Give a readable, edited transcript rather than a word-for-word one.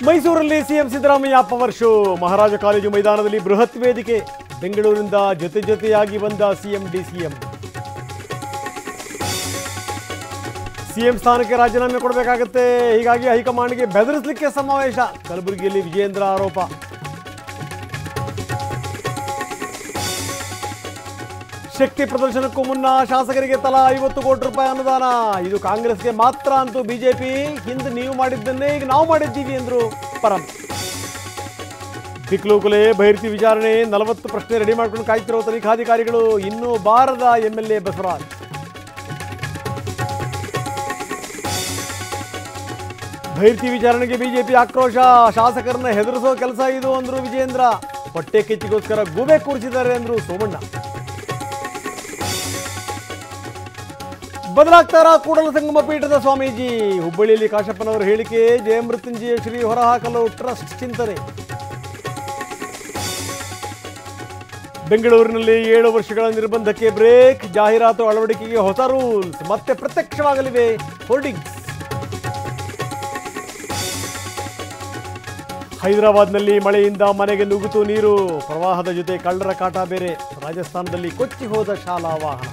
ಮೈಸೂರಲ್ಲಿ CM Siddaramaiah power show. ಮಹಾರಾಜ college ಮೈದಾನದಲ್ಲಿ ಬೃಹತ್ ವೇದಿಕೆ. ಬೆಂಗಳೂರಿನಿಂದ ಜೊತೆಯಾಗಿ ಬಂದ ಸಿಎಂ ಡಿಸಿಎಂ. ಸಿಎಂ ಸ್ಥಾನಕ್ಕೆ ರಾಜೀನಾಮೆ ಕೊಡಬೇಕಾಗುತ್ತೆ, ಹೀಗಾಗಿ ಹೈಕಮಾಂಡ್ಗೆ ಬೆದರಿಸಲಿಕ್ಕೆ ಸಮಾವೇಶ. ಕಲಬುರಗಿಯಲ್ಲಿ ವಿಜೇಂದ್ರ ಆರೋಪ. ಶಕ್ತಿ ಪ್ರದರ್ಶನಕ್ಕೂ ಮುನ್ನ ಶಾಸಕರಿಗೆ ತಲಾ 50 ಕೋಟಿ ರೂಪಾಯಿ ಅನುದಾನ. ಇದು ಕಾಂಗ್ರೆಸ್ಗೆ ಮಾತ್ರ ಅಂತೂ ಬಿಜೆಪಿ. ಹಿಂದೆ ನೀವು ಮಾಡಿದ್ದನ್ನೇ ಈಗ ನಾವು ಮಾಡಿದ್ದೀವಿ ಎಂದರು ಪರಂ. ಬಿಕ್ಲೂಕುಲೆ ಬಹಿರ್ತಿ ವಿಚಾರಣೆ. 40 ಪ್ರಶ್ನೆ ರೆಡಿ ಮಾಡ್ಕೊಂಡು ಕಾಯ್ತಿರೋ ತನಿಖಾಧಿಕಾರಿಗಳು. ಇನ್ನೂ ಬಾರದ ಎಂಎಲ್ಎ ಬಸವರಾಜ್. ಬಹಿರ್ತಿ ವಿಚಾರಣೆಗೆ ಬಿಜೆಪಿ ಆಕ್ರೋಶ. ಶಾಸಕರನ್ನ ಹೆದರಿಸೋ ಕೆಲಸ ಇದು ಅಂದ್ರು ವಿಜೇಂದ್ರ. ಹೊಟ್ಟೆ ಕಿಚ್ಚಿಗೋಸ್ಕರ ಗೂಬೆ ಕೂರಿಸಿದ್ದಾರೆ ಅಂದ್ರು ಸೋಮಣ್ಣ. ಬದಲಾಗ್ತಾರ ಕೂಡಲ ಸಂಗಮ ಪೀಠದ ಸ್ವಾಮೀಜಿ. ಹುಬ್ಬಳ್ಳಿಯಲ್ಲಿ ಕಾಶಪ್ಪನವರ ಹೇಳಿಕೆ. ಜಯಮೃತ್ಯುಂಜಯ ಶ್ರೀ ಹೊರಹಾಕಲು ಟ್ರಸ್ಟ್ ಚಿಂತನೆ. ಬೆಂಗಳೂರಿನಲ್ಲಿ 7 ವರ್ಷಗಳ ನಿರ್ಬಂಧಕ್ಕೆ ಬ್ರೇಕ್. ಜಾಹೀರಾತು ಅಳವಡಿಕೆಗೆ ಹೊಸ ರೂಲ್ಸ್. ಮತ್ತೆ ಪ್ರತ್ಯಕ್ಷವಾಗಲಿವೆ ಹೋರ್ಡಿಂಗ್ಸ್. ಹೈದರಾಬಾದ್ನಲ್ಲಿ ಮಳೆಯಿಂದ ಮನೆಗೆ ನುಗ್ಗಿತು ನೀರು. ಪ್ರವಾಹದ ಜೊತೆ ಕಳ್ಳರ ಕಾಟ ಬೇರೆ. ರಾಜಸ್ಥಾನದಲ್ಲಿ ಕೊಚ್ಚಿ ಹೋದ ಶಾಲಾ ವಾಹನ.